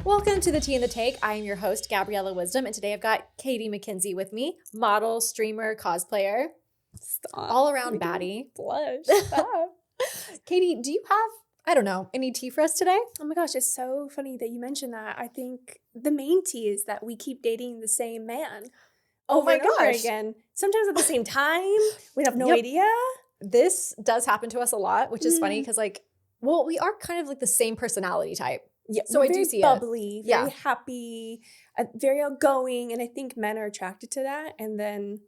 Welcome to the Tea and the Take. I am your host, Gabriella Wisdom, and today I've got Kaiti Mackenzie with me, model, streamer, cosplayer, all around baddie. Blush. Stop. Kaiti, do you have, I don't know, any tea for us today? Oh my gosh, it's so funny that you mentioned that. I think the main tea is that we keep dating the same man over and over again. Sometimes at the same time. We have no idea. This does happen to us a lot, which is funny because we are kind of like the same personality type. Yeah, so I do see bubbly, very happy, very outgoing, and I think men are attracted to that. And then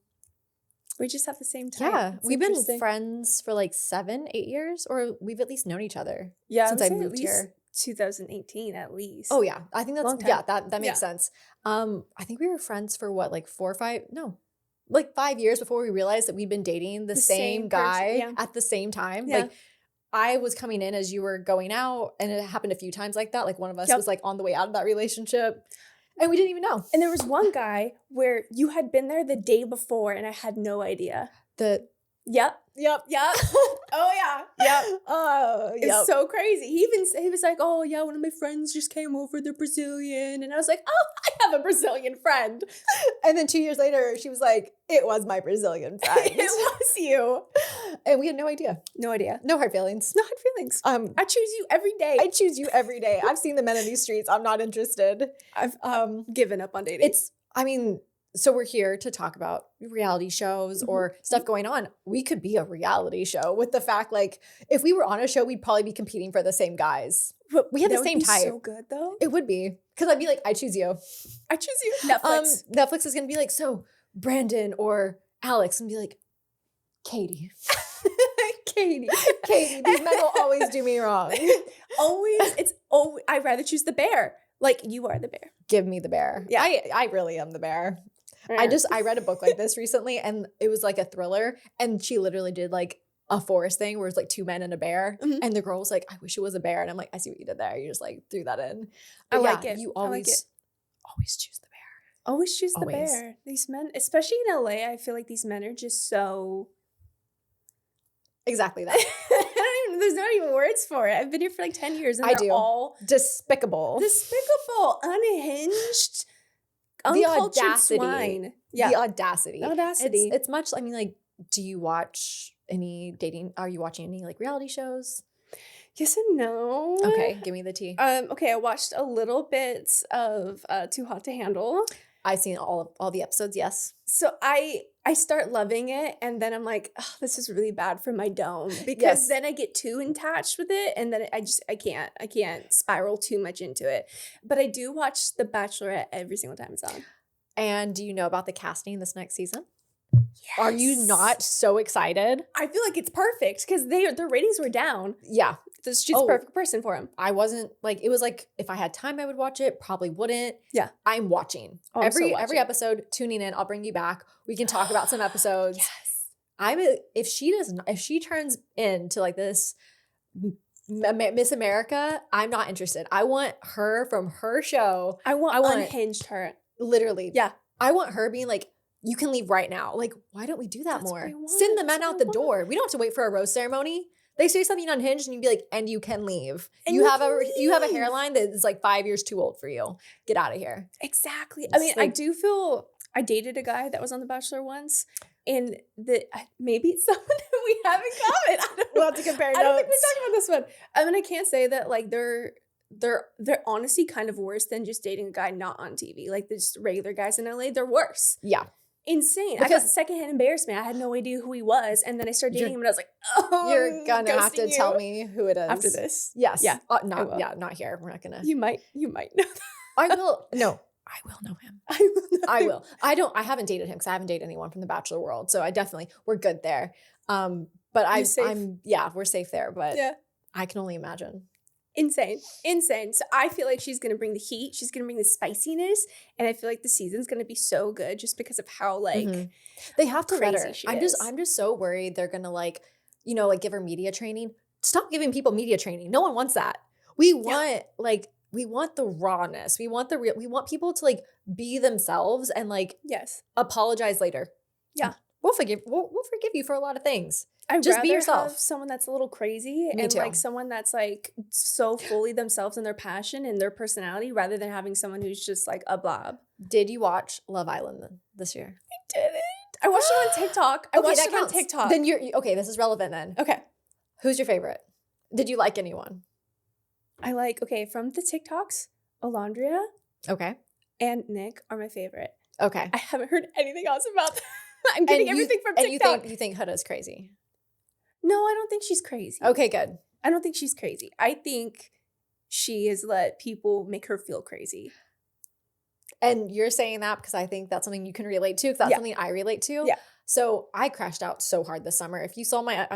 we just have the same type. Yeah, we've been friends for like 7-8 years, or we've at least known each other. Yeah, since I moved here, 2018 at least. Oh yeah, I think that's that makes sense. I think we were friends for what, like 5 years before we realized that we'd been dating the same guy at the same time. Yeah. Like, I was coming in as you were going out, and it happened a few times like that. Like one of us was like on the way out of that relationship, and we didn't even know. And there was one guy where you had been there the day before, and I had no idea. Yep. Oh yeah. Yep. Oh, it's so crazy. He was like, oh yeah, one of my friends just came over. They're Brazilian, and I was like, oh, I have a Brazilian friend. And then 2 years later, she was like, it was my Brazilian friend. It was you. And we had no idea. No idea. No hard feelings. No hard feelings. I choose you every day. I choose you every day. I've seen the men in these streets. I'm not interested. I've given up on dating. So we're here to talk about reality shows or stuff going on. We could be a reality show with the fact, like, if we were on a show, we'd probably be competing for the same guys. But we have the same type. So good though. It would be, because I'd be like, I choose you. I choose you. Netflix. Netflix is gonna be like, so Brandon or Alex, and be like, Kaiti. Kaiti. These men will always do me wrong. I'd rather choose the bear. Like, you are the bear. Give me the bear. Yeah, I really am the bear. Yeah. I read a book like this recently, and it was like a thriller, and she literally did like a forest thing where it's like 2 men and a bear, and the girl was like, I wish it was a bear, and I'm like, I see what you did there. You just like threw that in. But I like it. You always choose the bear. Always choose the bear. These men, especially in LA, I feel like these men are just so... Exactly that. There's not even words for it. I've been here for like 10 years, and they're all despicable, unhinged, the audacity. Swine. Yeah, the audacity. It's much. I mean, like, do you watch any dating? Are you watching any like reality shows? Yes and no. Okay, give me the tea. Okay, I watched a little bit of Too Hot to Handle. I've seen all the episodes. Yes. So I start loving it, and then I'm like, oh, this is really bad for my dome, because then I get too attached with it, and then I can't spiral too much into it. But I do watch The Bachelorette every single time it's on. And do you know about the casting this next season? Yes. Are you not so excited? I feel like it's perfect because their ratings were down. Yeah. She's the perfect person for him. I wasn't like, it was like, if I had time, I would watch it. Probably wouldn't. Yeah. I'm watching. Every episode, tuning in. I'll bring you back. We can talk about some episodes. Yes. If she turns into like this Miss America, I'm not interested. I want her from her show. I want unhinged her. Literally. Yeah. I want her being like, you can leave right now. Like, why don't we do that more? Send the men out the door. We don't have to wait for a rose ceremony. They say something unhinged, and you'd be like, and you can leave. And you have a hairline that is like 5 years too old for you. Get out of here. Exactly. I mean, I dated a guy that was on The Bachelor once, and maybe it's someone that we have in common. I don't know. We'll have to compare notes. I don't think we talked about this one. I mean, I can't say that like they're honestly kind of worse than just dating a guy not on TV. Like the just regular guys in LA, they're worse. Yeah. Insane. I got secondhand embarrassment. I had no idea who he was, and then I started dating him, and I was like, "Oh, you're gonna have to tell me who it is after this." Yes. Yeah. Not here. We're not gonna. You might know that. I will. No, I will know him. I will. I haven't dated him because I haven't dated anyone from the Bachelor world, so we're good there. But we're safe there. But I can only imagine. Insane. So I feel like she's going to bring the heat. She's going to bring the spiciness. And I feel like the season's going to be so good just because of how like they have to let her. I'm is. just so worried they're going to like give her media training. Stop giving people media training. No one wants that. We want we want the rawness. We want we want people to like be themselves and like apologize later. Yeah. we'll forgive you for a lot of things. I'd just rather be yourself. have someone that's a little crazy Me and too. like someone that's like so fully themselves and their passion and their personality rather than having someone who's just like a blob. Did you watch Love Island this year? I didn't. I watched it on TikTok. I watched it on TikTok. Then okay, this is relevant then. Okay. Who's your favorite? Did you like anyone? I like, from the TikToks, Alondria. Okay. And Nick are my favorite. Okay. I haven't heard anything else about them. I'm getting everything from TikTok. And you think Huda's crazy? No, I don't think she's crazy. Okay, good. I don't think she's crazy. I think she has let people make her feel crazy. And you're saying that because I think that's something you can relate to, because that's something I relate to. Yeah. So I crashed out so hard this summer. If you saw my,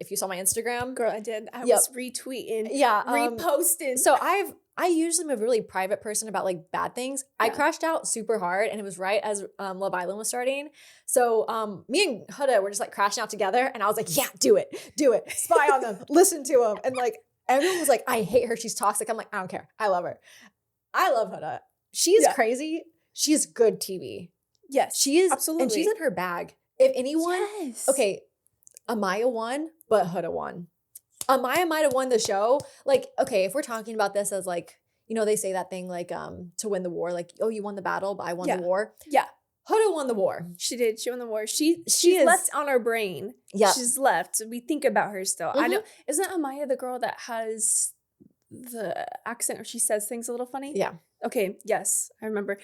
if you saw my Instagram. Girl, I did. I was retweeting. Yeah. Reposting. So I usually am a really private person about like bad things. Yeah. I crashed out super hard, and it was right as Love Island was starting. So me and Huda were just like crashing out together, and I was like, yeah, do it. Spy on them, listen to them. And like everyone was like, I hate her, she's toxic. I'm like, I don't care. I love her. I love Huda. She's crazy. She's good TV. Yes, she is. Absolutely. And she's in her bag. If anyone, okay, Amaya won, but Huda won. Amaya might have won the show. Like, okay, if we're talking about this as like, they say that thing like to win the war, like, oh, you won the battle, but I won the war. Yeah. Huda won the war. She did. She won the war. She's left on our brain. Yeah. She's left. We think about her still. Mm-hmm. I know. Isn't Amaya the girl that has the accent or she says things a little funny? Yeah. Okay, yes, I remember.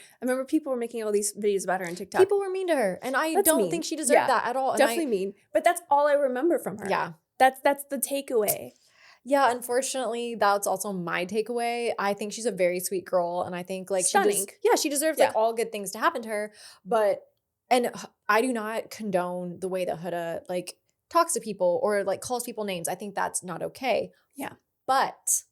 People were making all these videos about her on TikTok. People were mean to her, and I don't think she deserved that at all. And definitely mean, but that's all I remember from her. Yeah, that's the takeaway. Yeah, unfortunately, that's also my takeaway. I think she's a very sweet girl, and I think like stunning. She deserves like all good things to happen to her. And I do not condone the way that Huda like talks to people or like calls people names. I think that's not okay. Yeah, but.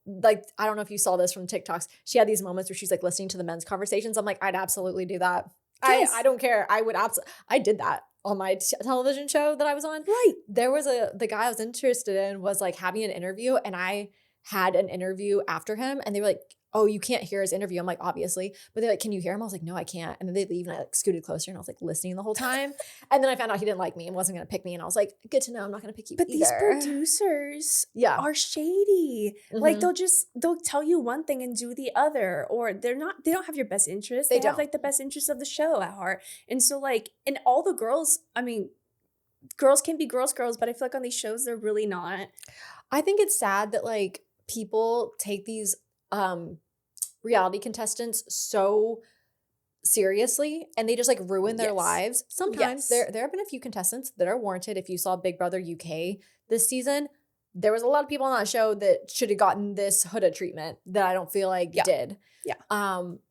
Like, I don't know if you saw this from TikToks. She had these moments where she's like listening to the men's conversations. I'm like, I'd absolutely do that. Yes. I don't care. I did that on my television show that I was on. Right. There was the guy I was interested in was like having an interview, and I had an interview after him, and they were like, oh, you can't hear his interview. I'm like, obviously. But they're like, can you hear him? I was like, no, I can't. And then they leave, and I like scooted closer, and I was like listening the whole time. And then I found out he didn't like me and wasn't going to pick me. And I was like, good to know. I'm not going to pick you either. But these producers are shady. Mm-hmm. Like they'll tell you one thing and do the other, or they don't have your best interest. They have like the best interest of the show at heart. And so like, and all the girls, I mean, girls can be girls, but I feel like on these shows, they're really not. I think it's sad that like people take these reality contestants so seriously, and they just like ruin their lives. Sometimes there have been a few contestants that are warranted. If you saw Big Brother UK this season, there was a lot of people on that show that should have gotten this Huda treatment that I don't feel like did. Yeah.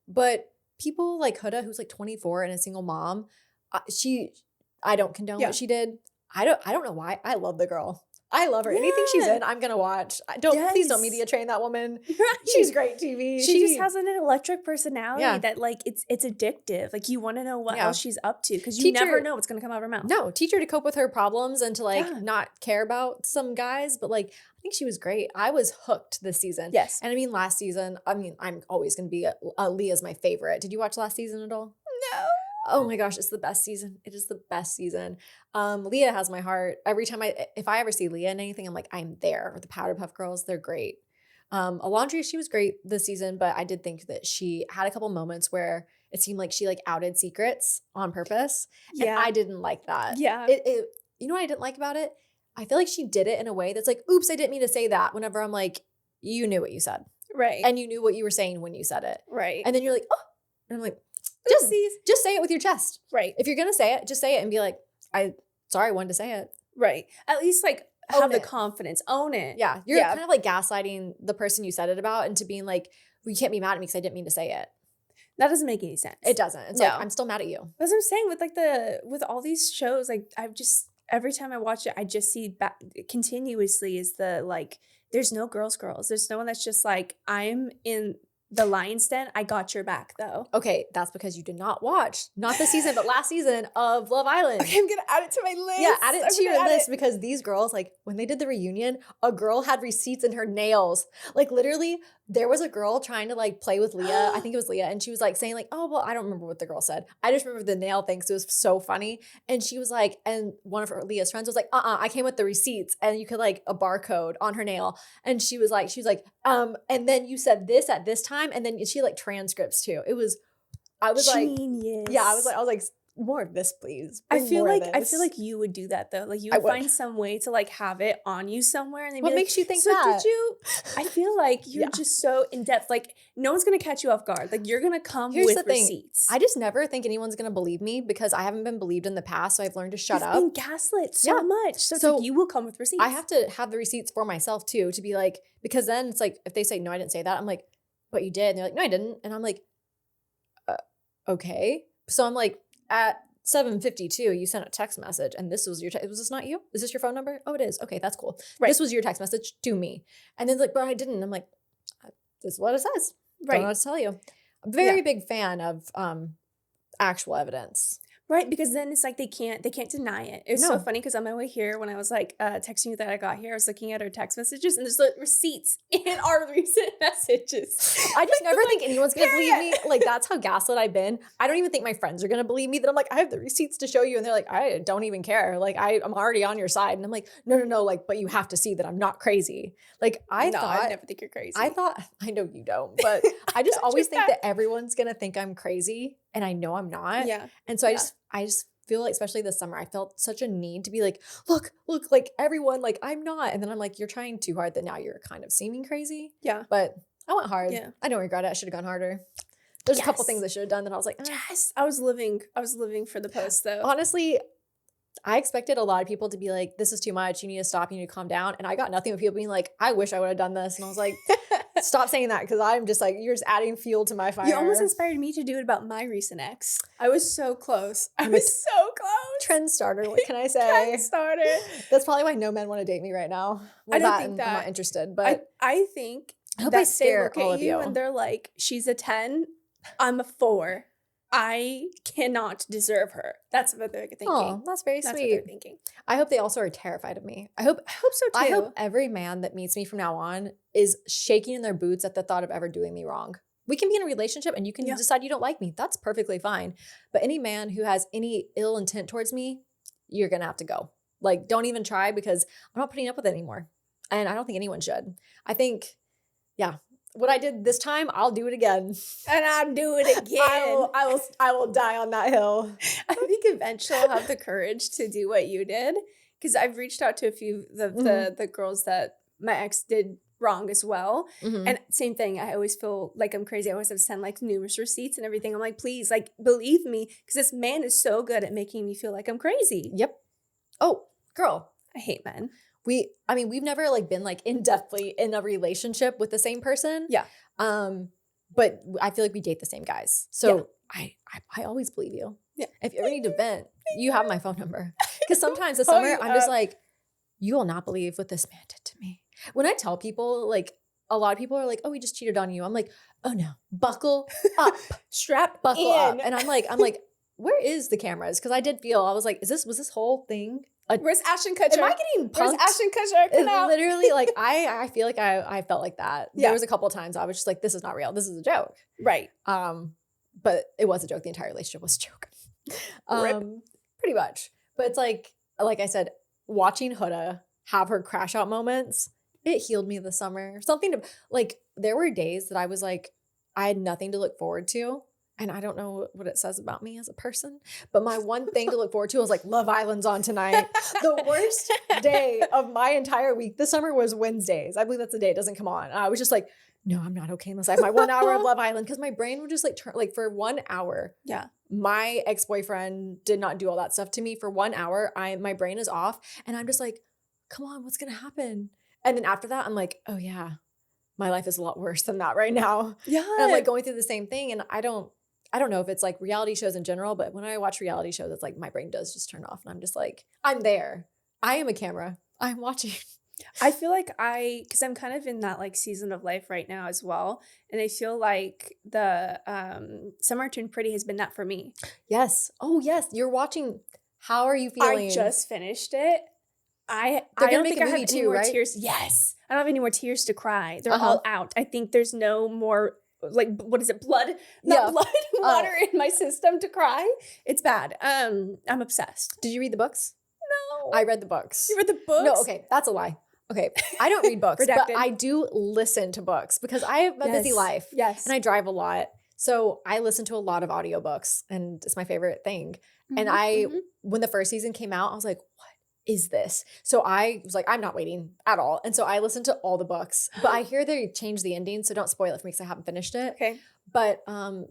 But people like Huda, who's like 24 and a single mom, I don't condone what she did. I don't know why. I love the girl. I love her. Anything she's in, I'm gonna watch. Please don't media train that woman. Right. She's great TV. She just has an electric personality that like it's addictive. Like you want to know what else she's up to because you never know what's gonna come out of her mouth. No, teach her to cope with her problems and to like not care about some guys. But like I think she was great. I was hooked this season. Yes, and I mean last season. I mean I'm always gonna be Leah's my favorite. Did you watch last season at all? No. Oh my gosh, it's the best season. It is the best season. Leah has my heart. Every time if I ever see Leah in anything, I'm like, I'm there. Or the Powder Puff Girls, they're great. Alondria, she was great this season, but I did think that she had a couple moments where it seemed like she like outed secrets on purpose. And I didn't like that. Yeah. You know what I didn't like about it? I feel like she did it in a way that's like, oops, I didn't mean to say that. Whenever I'm like, you knew what you said. Right. And you knew what you were saying when you said it. Right. And then you're like, oh. And I'm like, just say it with your chest. Right. If you're going to say it, just say it and be like, I wanted to say it. Right. At least like have the confidence. Own it. Yeah. You're kind of like gaslighting the person you said it about into being like, well, you can't be mad at me because I didn't mean to say it. That doesn't make any sense. It doesn't. It's like, I'm still mad at you. That's what I'm saying with like with all these shows, like every time I watch it, I just see continuously is the like, there's no girls. There's no one that's just like, I'm in The Lion's Den, I got your back though. Okay, that's because you did not watch, not this season, but last season of Love Island. Okay, I'm gonna add it to my list. Yeah, add it to your list because these girls, like when they did the reunion, a girl had receipts in her nails. Like literally, there was a girl trying to like play with Leah. I think it was Leah. And she was like saying like, oh, well, I don't remember what the girl said. I just remember the nail thing because it was so funny. And she was like, and one of her Leah's friends was like, I came with the receipts and you could like a barcode on her nail. And she was like, and then you said this at this time. And then she like transcripts too. I was Genius. like, yeah, I was like, more of this, please. I feel like you would do that though. Like you would find some way to like have it on you somewhere. And what makes you think that? Did you? I feel like you're just so in depth. Like no one's gonna catch you off guard. Like you're gonna come with receipts. I just never think anyone's gonna believe me because I haven't been believed in the past. So I've learned to shut up. You've been gaslit so much. So it's like you will come with receipts. I have to have the receipts for myself too to be like, because then it's like if they say no, I didn't say that. I'm like, but you did. And they're like, no, I didn't. And I'm like, okay. So I'm like at 7:52, you sent a text message and this was your text. Was this not you? Is this your phone number? Oh, it is. Okay, that's cool. Right. This was your text message to me. And then like, but I didn't. I'm like, this is what it says. Right. Don't know what to tell you. I'm very big fan of actual evidence. Right, because then it's like they can't deny it. It was so funny because on my way here, when I was like texting you that I got here, I was looking at our text messages and there's like receipts in our recent messages. I just never think anyone's gonna believe me. Like that's how gaslit I've been. I don't even think my friends are gonna believe me that I'm like, I have the receipts to show you, and they're like, I don't even care. Like I'm already on your side, and I'm like, no, like, but you have to see that I'm not crazy. Like I never think you're crazy. I know you don't, but I just always think that everyone's gonna think I'm crazy. And I know I'm not. Yeah. And so I just feel like, especially this summer, I felt such a need to be like, look, like everyone, like I'm not. And then I'm like, you're trying too hard that now you're kind of seeming crazy. Yeah. But I went hard. Yeah. I don't regret it. I should have gone harder. There's a couple things I should have done that I was like, yes. I was living for the post though. Honestly, I expected a lot of people to be like, this is too much. You need to stop. You need to calm down. And I got nothing with people being like, I wish I would have done this. And I was like, stop saying that because I'm just like, you're just adding fuel to my fire. You almost inspired me to do it about my recent ex. I was so close. I was so close. Trend starter. What can I say? Trend starter. That's probably why no men want to date me right now. Well, I don't think that. I'm not interested. But I think I hope I scare all of you. And they're like, she's a 10. I'm a 4. I cannot deserve her. That's what they're thinking. Oh, that's very sweet. That's what they're thinking. I hope they also are terrified of me. I hope so too. I hope every man that meets me from now on is shaking in their boots at the thought of ever doing me wrong. We can be in a relationship and you can decide you don't like me. That's perfectly fine. But any man who has any ill intent towards me, you're going to have to go. Like, don't even try because I'm not putting up with it anymore. And I don't think anyone should. I think, what I did this time, I'll do it again. And I'll do it again. I will die on that hill. I think eventually I'll have the courage to do what you did. Because I've reached out to a few of the girls that my ex did wrong as well. Mm-hmm. And same thing. I always feel like I'm crazy. I always have to send like numerous receipts and everything. I'm like, please, like, believe me. Because this man is so good at making me feel like I'm crazy. Yep. Oh, girl. I hate men. We've never like been like in-depthly in a relationship with the same person. Yeah. But I feel like we date the same guys. So I always believe you. Yeah. If you ever need to vent, you have my phone number. Because sometimes this summer I'm just like, you will not believe what this man did to me. When I tell people, like a lot of people are like, oh, he just cheated on you. I'm like, oh no, buckle up, buckle up. And I'm like, where is the cameras? Because I did feel, I was like, was this whole thing? Where's Ashton Kutcher? Am I getting punked? Where's Ashton Kutcher? Come out. Literally, like I feel like I felt like that. Yeah. There was a couple of times I was just like, this is not real. This is a joke. Right. But it was a joke. The entire relationship was a joke. Pretty much. But it's like I said, watching Huda have her crash out moments, it healed me this summer. Something to like, there were days that I was like, I had nothing to look forward to. And I don't know what it says about me as a person, but my one thing to look forward to was like Love Island's on tonight. The worst day of my entire week this summer was Wednesdays. I believe that's the day it doesn't come on. And I was just like, no, I'm not okay unless I have my 1 hour of Love Island. Because my brain would just like turn like for 1 hour. Yeah. My ex-boyfriend did not do all that stuff to me for 1 hour. My brain is off and I'm just like, come on, what's going to happen? And then after that, I'm like, oh yeah, my life is a lot worse than that right now. Yeah. And I'm like going through the same thing. And I don't know if it's like reality shows in general, but when I watch reality shows, it's like my brain does just turn off and I'm just like, I'm there. I am a camera. I'm watching. I feel like because I'm kind of in that like season of life right now as well. And I feel like the Summer Turned Pretty has been that for me. Yes. Oh, yes. You're watching. How are you feeling? I just finished it. I don't think I have any more tears. Yes. I don't have any more tears to cry. They're all out. I think there's no more, like, what is it? Blood? Not blood. Water in my system to cry. It's bad. I'm obsessed. Did you read the books? No. I read the books. You read the books? No, okay. That's a lie. Okay. I don't read books, but I do listen to books because I have a busy life. Yes. And I drive a lot. So I listen to a lot of audiobooks and it's my favorite thing. And when the first season came out, I was like, what is this? So I was like, I'm not waiting at all. And so I listened to all the books, but I hear they changed the ending. So don't spoil it for me because I haven't finished it. Okay. But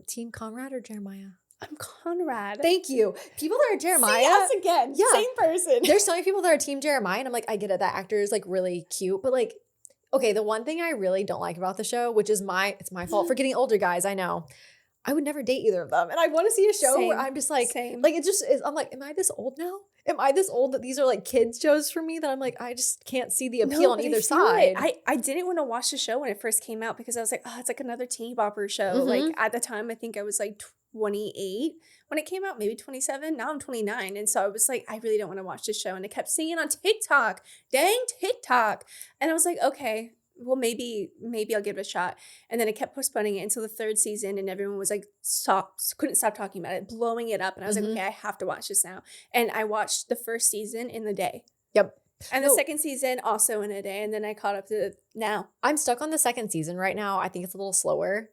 Team Conrad or Jeremiah? I'm Conrad. Thank you. People that are Jeremiah. See us again. Yeah. Same person. There's so many people that are Team Jeremiah. And I'm like, I get it. That actor is like really cute. But like, okay, the one thing I really don't like about the show, which is it's my fault for getting older, guys. I know. I would never date either of them. And I want to see a show where I'm just like, like it just is. I'm like, am I this old now? Am I this old that these are like kids shows for me that I'm like, I just can't see the appeal on either side. I didn't want to watch the show when it first came out because I was like, oh, it's like another teen bopper show. Like at the time, I think I was like 28 when it came out, maybe 27. Now I'm 29. And so I was like, I really don't want to watch this show. And I kept seeing it on TikTok. Dang TikTok. And I was like, okay, well, maybe I'll give it a shot. And then I kept postponing it until the third season and everyone was like, couldn't stop talking about it, blowing it up. And I was like, okay, I have to watch this now. And I watched the first season in the day. Yep. And the second season also in a day. And then I caught up to now. I'm stuck on the second season right now. I think it's a little slower,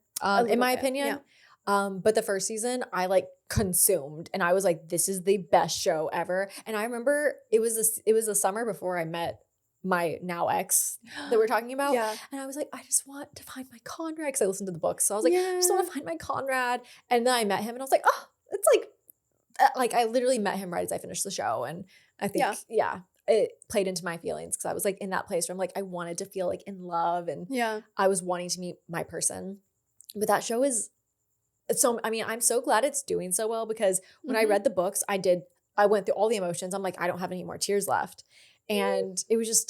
in my opinion. Yeah. But the first season I like consumed and I was like, this is the best show ever. And I remember it was the summer before I met my now ex that we're talking about. Yeah. And I was like, I just want to find my Conrad because I listened to the books. So I was like, I just want to find my Conrad. And then I met him and I was like, oh, it's like I literally met him right as I finished the show. And I think, it played into my feelings because I was like in that place where I'm like, I wanted to feel like in love and I was wanting to meet my person. But that show is so, I mean, I'm so glad it's doing so well because when I read the books, I went through all the emotions. I'm like, I don't have any more tears left. And it was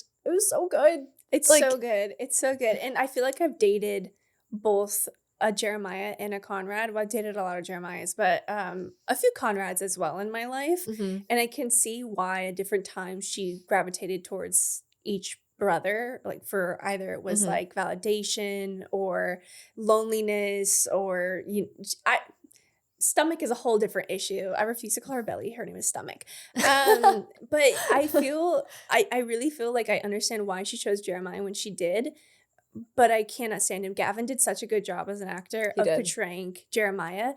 so good. It's like, so good. It's so good. And I feel like I've dated both a Jeremiah and a Conrad. Well, I dated a lot of Jeremiahs, but a few Conrads as well in my life. And I can see why at different times she gravitated towards each brother, like for either it was like validation or loneliness or stomach is a whole different issue. I refuse to call her belly. Her name is Stomach. But I really feel like I understand why she chose Jeremiah when she did, but I cannot stand him. Gavin did such a good job as an actor of portraying Jeremiah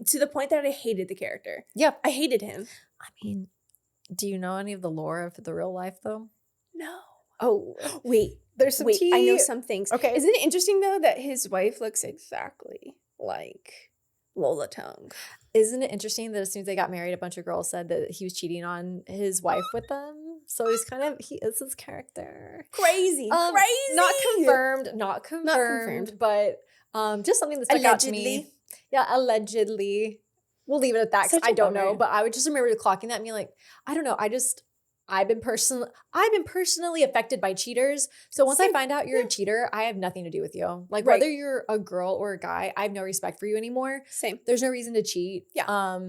to the point that I hated the character. Yeah. I hated him. I mean, do you know any of the lore of the real life though? No. Oh, wait. There's some tea. I know some things. Okay. Isn't it interesting though that his wife looks exactly like Lola Tongue? Isn't it interesting that as soon as they got married, a bunch of girls said that he was cheating on his wife with them? So he is his character. Crazy. Crazy. Not confirmed, but just something that stuck out to me. Yeah, allegedly. We'll leave it at that because I don't know. But I would just remember clocking that and being like, I don't know. I've been personally affected by cheaters. So once I find out you're a cheater, I have nothing to do with you. Like whether you're a girl or a guy, I have no respect for you anymore. Same. There's no reason to cheat. Yeah.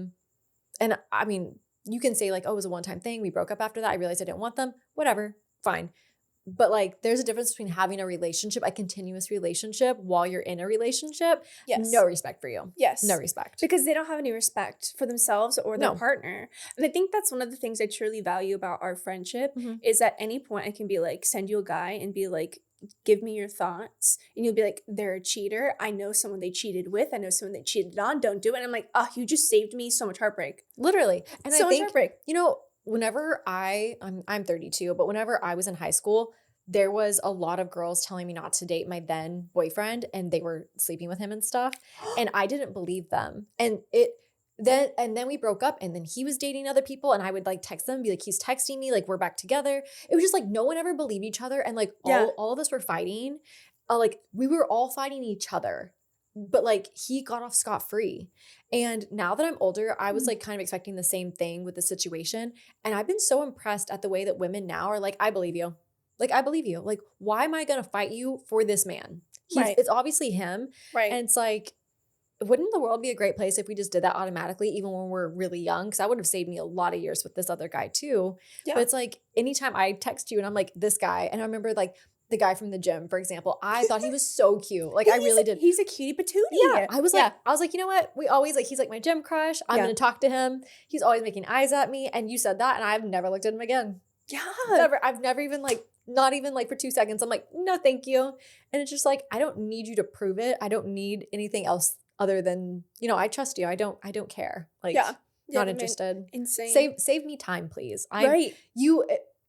And I mean, you can say like, oh, it was a one-time thing. We broke up after that. I realized I didn't want them. Whatever. Fine. But like, there's a difference between having a continuous relationship while you're in a relationship. Yes. No respect for you. Yes. No respect. Because they don't have any respect for themselves or their partner. And I think that's one of the things I truly value about our friendship is at any point I can be like, send you a guy and be like, give me your thoughts. And you'll be like, they're a cheater. I know someone they cheated with. I know someone they cheated on. Don't do it. And I'm like, oh, you just saved me so much heartbreak. Literally. And so I think, much heartbreak. You know, whenever I'm 32, but whenever I was in high school, there was a lot of girls telling me not to date my then boyfriend and they were sleeping with him and stuff. And I didn't believe them. And then we broke up and then he was dating other people and I would like text them and be like, he's texting me, like we're back together. It was just like no one ever believed each other. And like all of us were fighting. Like we were all fighting each other. But like he got off scot-free. And now that I'm older, I was like kind of expecting the same thing with the situation. And I've been so impressed at the way that women now are like, I believe you. Like, I believe you. Like, why am I going to fight you for this man? Right. It's obviously him. Right. And it's like, wouldn't the world be a great place if we just did that automatically, even when we're really young? Because that would have saved me a lot of years with this other guy too. Yeah. But it's like, anytime I text you and I'm like, this guy, and I remember like the guy from the gym, for example, I thought he was so cute. Like, I really did. He's a cutie patootie. Yeah. I was like, you know what? We always like, he's like my gym crush. I'm going to talk to him. He's always making eyes at me. And you said that, and I've never looked at him again. Yeah. I've never even like, not even like for 2 seconds. I'm like, no, thank you. And it's just like, I don't need you to prove it. I don't need anything else other than, you know, I trust you. I don't care. Like, not interested. Insane. Save me time, please. Right.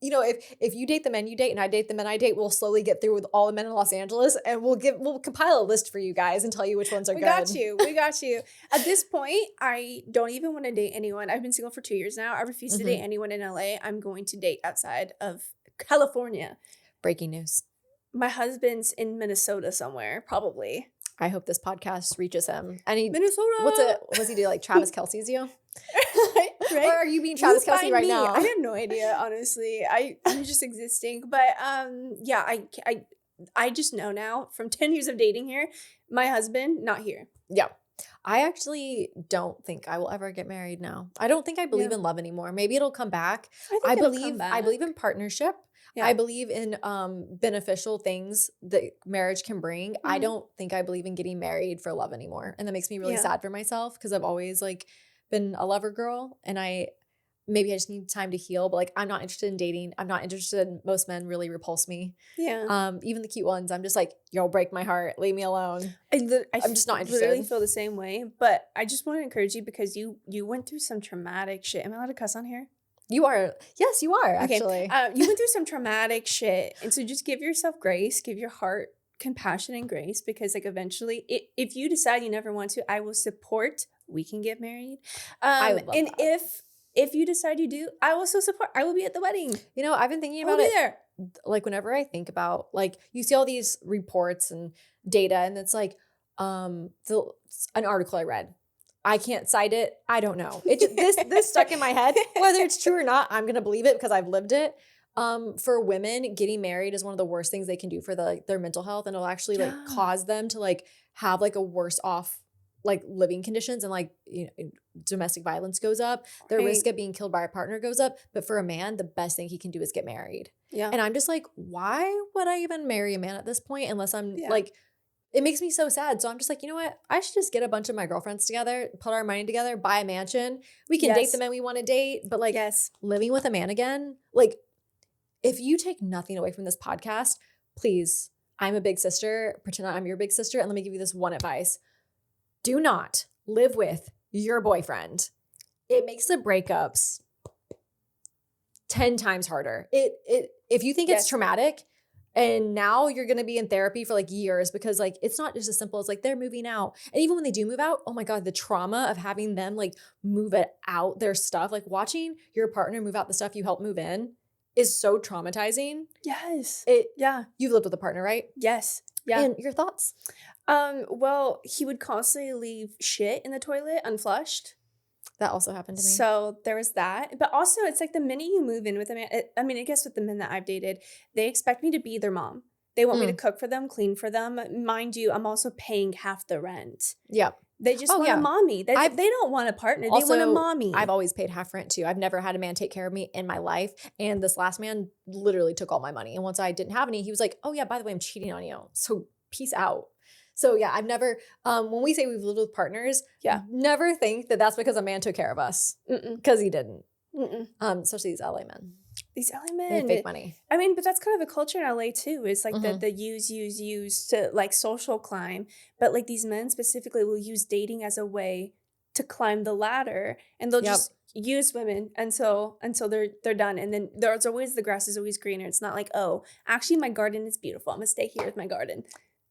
You know, if you date the men you date and I date the men I date, we'll slowly get through with all the men in Los Angeles, and we'll compile a list for you guys and tell you which ones are good. We got you. At this point, I don't even want to date anyone. I've been single for 2 years now. I refuse to date anyone in LA. I'm going to date outside of California. Breaking news. My husband's in Minnesota somewhere, probably. I hope this podcast reaches him. And Minnesota. What does he do? Like Travis Kelce's you? Right? Or are you being Travis Kelce right now? I have no idea, honestly. I'm just existing. But yeah, I just know now from 10 years of dating here, my husband, not here. Yeah. I actually don't think I will ever get married now. I don't think I believe in love anymore. Maybe it'll come back. I believe in partnership. Yeah. I believe in beneficial things that marriage can bring. I don't think I believe in getting married for love anymore. And that makes me really sad for myself, because I've always like been a lover girl, and maybe I just need time to heal, but like I'm not interested in dating. I'm not interested. Most men really repulse me. Yeah. Even the cute ones, I'm just like, yo, break my heart. Leave me alone. I'm just not interested. I really feel the same way, but I just want to encourage you, because you went through some traumatic shit. Am I allowed to cuss on here? You are. Yes, you are, actually. Okay. You went through some traumatic shit. And so just give yourself grace, give your heart compassion and grace, because like eventually, if you decide you never want to, I will support. We can get married. I would love that. If you decide you do, I will still support. I will be at the wedding. You know, I've been thinking about it. There. Like whenever I think about, like, you see all these reports and data, and it's like an article I read. I can't cite it. I don't know. This stuck in my head. Whether it's true or not, I'm gonna believe it because I've lived it. For women, getting married is one of the worst things they can do for their mental health, and it'll actually like cause them to like have like a worse off like living conditions, and like, you know, domestic violence goes up. Their risk of being killed by a partner goes up. But for a man, the best thing he can do is get married. Yeah. And I'm just like, why would I even marry a man at this point unless I'm like, it makes me so sad. So I'm just like, you know what? I should just get a bunch of my girlfriends together, put our money together, buy a mansion. We can date the men we want to date. But like living with a man again, like if you take nothing away from this podcast, please, I'm a big sister. Pretend I'm your big sister. And let me give you this one advice. Do not live with your boyfriend. It makes the breakups 10 times harder. If you think it's traumatic, and now you're going to be in therapy for like years, because like it's not just as simple as like they're moving out. And even when they do move out, oh my God, the trauma of having them like move it out their stuff, like watching your partner move out the stuff you helped move in is so traumatizing. Yes. You've lived with a partner, right? Yes. Yeah. And your thoughts? Well, he would constantly leave shit in the toilet unflushed. That also happened to me. So there was that. But also, it's like the minute you move in with a man, I guess with the men that I've dated, they expect me to be their mom. They want me to cook for them, clean for them. Mind you, I'm also paying half the rent. Yeah. They just want a mommy. They don't want a partner. They want a mommy. I've always paid half rent too. I've never had a man take care of me in my life. And this last man literally took all my money. And once I didn't have any, he was like, oh yeah, by the way, I'm cheating on you. So peace out. So yeah, I've never, when we say we've lived with partners, never think that that's because a man took care of us. Because he didn't. Especially these LA men. These LA men. They fake money. I mean, but that's kind of a culture in LA too. It's like the use to like social climb. But like these men specifically will use dating as a way to climb the ladder. And they'll just use women until they're done. And then there's always, the grass is always greener. It's not like, oh, actually my garden is beautiful. I'm going to stay here with my garden.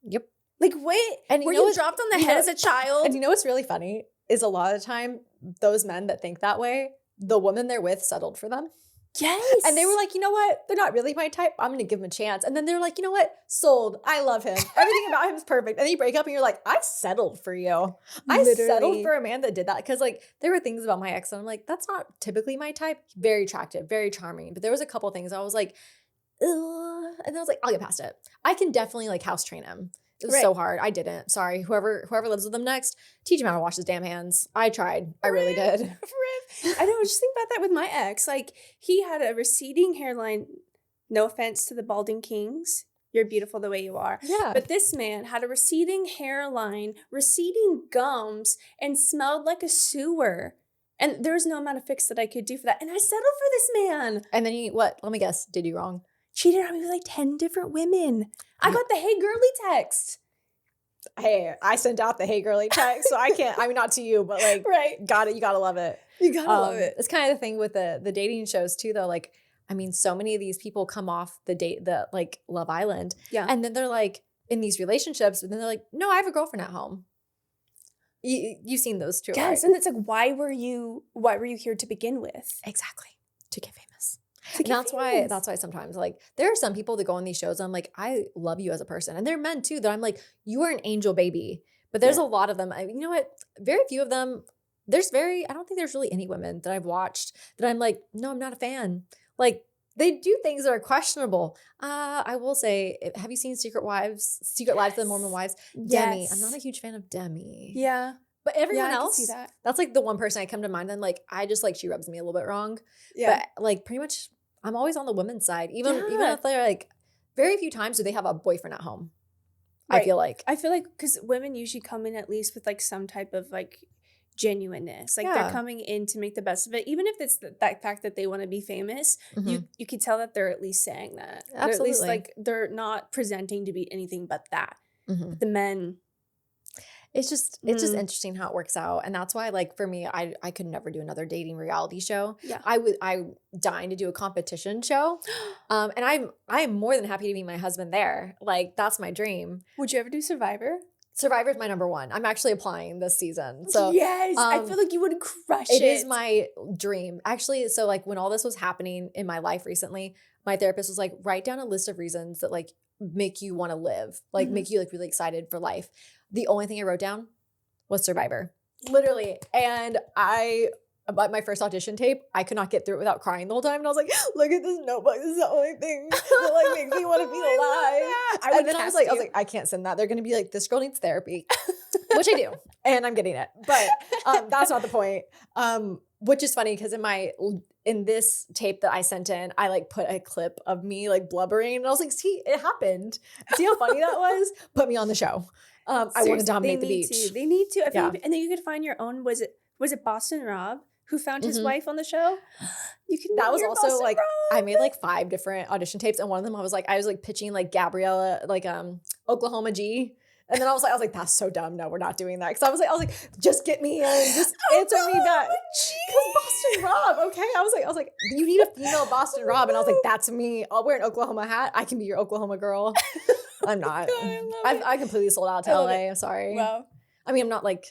Yep. Like, wait, and were you dropped on the head as a child? And you know what's really funny is a lot of the time, those men that think that way, the woman they're with settled for them. Yes. And they were like, you know what? They're not really my type. I'm going to give them a chance. And then they're like, you know what? Sold. I love him. Everything about him is perfect. And then you break up and you're like, I settled for you. I settled for a man that did that. Because like there were things about my ex and I'm like, that's not typically my type. Very attractive, very charming. But there was a couple things I was like, ugh. And I was like, I'll get past it. I can definitely like house train him. It was so hard. I didn't. Sorry. Whoever lives with him next, teach him how to wash his damn hands. I tried. I really did. I know. Just think about that with my ex. Like, he had a receding hairline. No offense to the balding kings. You're beautiful the way you are. Yeah. But this man had a receding hairline, receding gums, and smelled like a sewer. And there was no amount of fix that I could do for that. And I settled for this man. And then he, what? Let me guess. Did you wrong? Cheated on me with like 10 different women. I got the hey girly text. Hey, I sent out the hey girly text, so I can't, I mean, not to you, but like, got it. You got to love it. You got to love it. It's kind of the thing with the dating shows too, though. Like, I mean, so many of these people come off the like Love Island. Yeah. And then they're like in these relationships, but then they're like, no, I have a girlfriend at home. You've seen those too, yes, right? And it's like, why were you here to begin with? Exactly. To get famous. And that's why sometimes like there are some people that go on these shows and I'm like, I love you as a person. And they're men too that I'm like, you are an angel baby. But there's a lot of them. You know what? Very few of them. I don't think there's really any women that I've watched that I'm like, no, I'm not a fan. Like they do things that are questionable. I will say, have you seen Secret Lives of the Mormon Wives? Demi. I'm not a huge fan of Demi. Yeah. But everyone else, I can see that. That's like the one person I come to mind. And like, I just like, she rubs me a little bit wrong. Yeah. But like pretty much I'm always on the women's side. Even if they're like, very few times do they have a boyfriend at home. Right. I feel like because women usually come in at least with like some type of like genuineness. Like they're coming in to make the best of it. Even if it's that fact that they want to be famous, you can tell that they're at least saying that. Absolutely. At least like they're not presenting to be anything but that. But the men. It's just interesting how it works out. And that's why, like, for me, I could never do another dating reality show. Yeah. I'm dying to do a competition show. And I am more than happy to meet my husband there. Like, that's my dream. Would you ever do Survivor? Survivor is my number one. I'm actually applying this season. So yes, I feel like you would crush it. It is my dream. Actually, so like when all this was happening in my life recently, my therapist was like, write down a list of reasons that like make you want to live, like make you like really excited for life. The only thing I wrote down was Survivor. Literally. And my first audition tape, I could not get through it without crying the whole time. And I was like, look at this notebook. This is the only thing that like makes me want to be alive. And then I was like, I can't send that. They're going to be like, this girl needs therapy, which I do. And I'm getting it. But that's not the point. Which is funny because in this tape that I sent in, I like put a clip of me like blubbering. And I was like, see, it happened. See how funny that was? Put me on the show. I want to dominate the beach. They need to. And then you could find your own. Was it Boston Rob who found his wife on the show? You can. That was also Boston like Rob. I made like 5 different audition tapes, and one of them I was like pitching like Gabriella, like Oklahoma G. And then I was like, that's so dumb. No, we're not doing that. Because I was like, just get me in. Just answer me back. Because Boston Rob, okay? I was like, you need a female Boston Rob. And I was like, that's me. I'll wear an Oklahoma hat. I can be your Oklahoma girl. I'm not. God, I completely sold out to LA. I'm sorry. Wow. I mean, I'm not like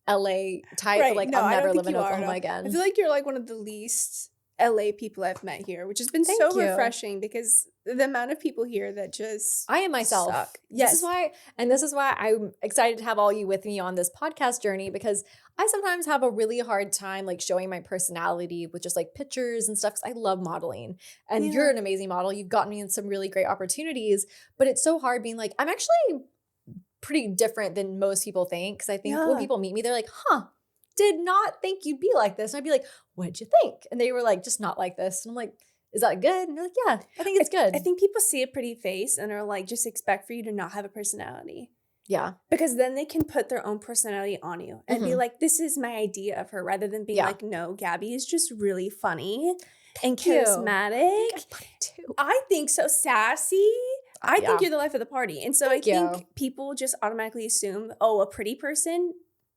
LA type, but like I'll never live in Oklahoma again. I feel like you're like one of the least LA people I've met here, which has been so refreshing because the amount of people here that just I am myself. Suck. Yes. This is why I'm excited to have all you with me on this podcast journey, because I sometimes have a really hard time like showing my personality with just like pictures and stuff, because I love modeling. And you're an amazing model. You've gotten me in some really great opportunities, but it's so hard being like, I'm actually pretty different than most people think. Because I think when people meet me, they're like, did not think you'd be like this. And I'd be like, what'd you think? And they were like, just not like this. And I'm like, is that good? And they're like, yeah, I think it's good. I think people see a pretty face and are like, just expect for you to not have a personality. Yeah. Because then they can put their own personality on you and be like, this is my idea of her, rather than being like, no, Gabby is just really funny and charismatic. I think I'm funny too. I think so. Sassy. I think you're the life of the party. And so I think people just automatically assume, a pretty person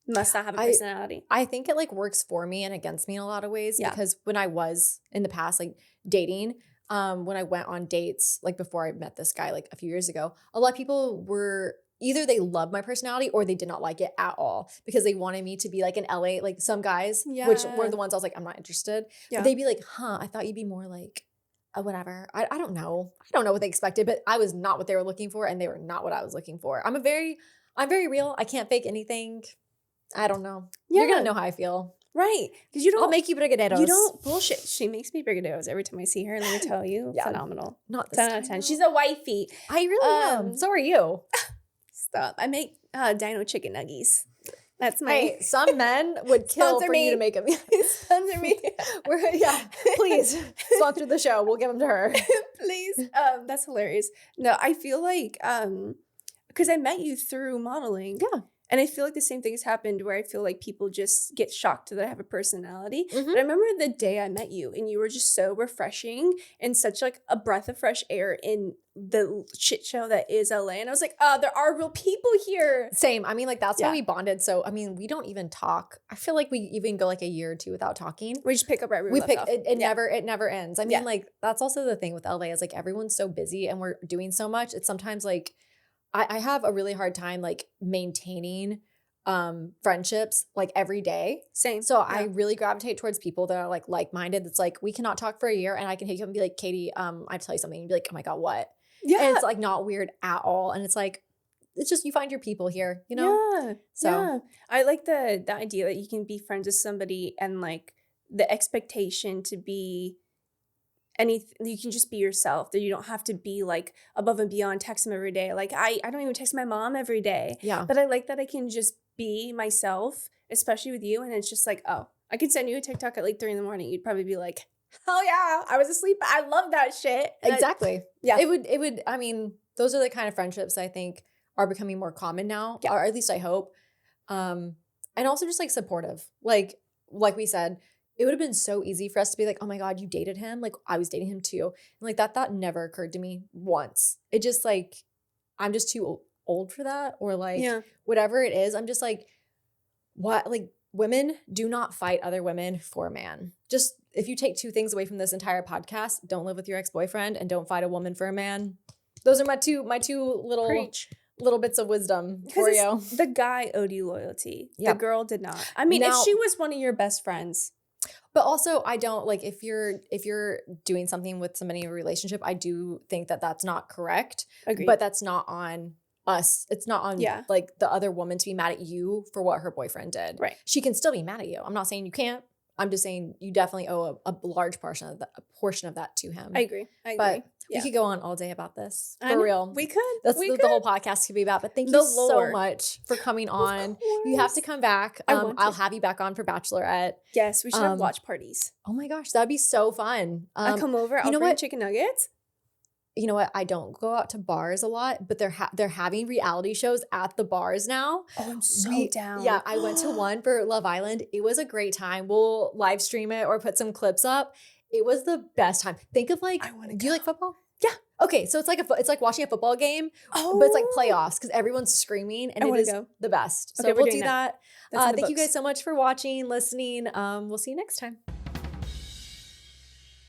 must not have a personality. I think it like works for me and against me in a lot of ways, because when I was in the past like dating, when I went on dates like before I met this guy like a few years ago, a lot of people were either they loved my personality or they did not like it at all, because they wanted me to be like an LA, like some guys, which were the ones I was like, I'm not interested. But they'd be like, I thought you'd be more like whatever. I don't know. I don't know what they expected, but I was not what they were looking for, and they were not what I was looking for. I'm very real. I can't fake anything. I don't know. You're going to know how I feel. Right. Because you don't. I'll make you brigadeiros. You don't bullshit. She makes me brigadeiros every time I see her. Let me tell you. Yeah. Phenomenal. Not this 10 out of 10. She's a wifey. I really am. So are you. Stop. I make dino chicken nuggies. That's my. Hey, some men would kill for you to make them. Sponsor me. Please sponsor the show. We'll give them to her. Please. That's hilarious. No, I feel like because I met you through modeling. Yeah. And I feel like the same thing has happened where I feel like people just get shocked that I have a personality. Mm-hmm. But I remember the day I met you and you were just so refreshing and such like a breath of fresh air in the shit show that is LA. And I was like, there are real people here. Same. I mean, like that's why we bonded. So, I mean, we don't even talk. I feel like we even go like a year or two without talking. We just pick up right where we left off. It never ends. I mean, like that's also the thing with LA is like everyone's so busy and we're doing so much. It's sometimes like I have a really hard time like maintaining friendships like every day. Same. So I really gravitate towards people that are like-minded. It's like we cannot talk for a year and I can hit you up and be like, Katie, I have to tell you something. And be like, oh my God, what? Yeah. And it's like not weird at all. And it's like, it's just you find your people here, you know? Yeah. So I like the idea that you can be friends with somebody and like the expectation to be anything, you can just be yourself, that you don't have to be like above and beyond, text them every day. Like I don't even text my mom every day. Yeah. But I like that I can just be myself, especially with you. And it's just like, oh, I could send you a TikTok at like 3 a.m. You'd probably be like, hell yeah, I was asleep. I love that shit. Exactly. It would, I mean, those are the kind of friendships I think are becoming more common now, or at least I hope. And also just like supportive. Like we said, it would have been so easy for us to be like, oh my God, you dated him? Like I was dating him too. And like that thought never occurred to me once. It just like, I'm just too old for that, or like whatever it is. I'm just like, what? Like women do not fight other women for a man. Just if you take 2 things away from this entire podcast, don't live with your ex-boyfriend and don't fight a woman for a man. Those are my two little bits of wisdom for you. The guy owed you loyalty. The girl did not. I mean, if she was one of your best friends. But also, I don't like if you're doing something with somebody in a relationship, I do think that that's not correct. Agreed. But that's not on us. It's not on like the other woman to be mad at you for what her boyfriend did. Right. She can still be mad at you. I'm not saying you can't. I'm just saying you definitely owe a large portion of that to him. I agree. But we could go on all day about this. For real. We could. That's what the whole podcast could be about. But thank you so much for coming on. You have to come back. I'll have you back on for Bachelorette. Yes, we should have watch parties. Oh my gosh, that'd be so fun. I'll come over. I'll bring chicken nuggets. You know what? I don't go out to bars a lot, but they're having reality shows at the bars now. Oh, I'm so down. Yeah, I went to one for Love Island. It was a great time. We'll live stream it or put some clips up. It was the best time. Think of like, do you like football? Yeah. Okay, so it's like watching a football game, but it's like playoffs because everyone's screaming and it is the best. So we'll do that. Thank you guys so much for watching, listening. We'll see you next time.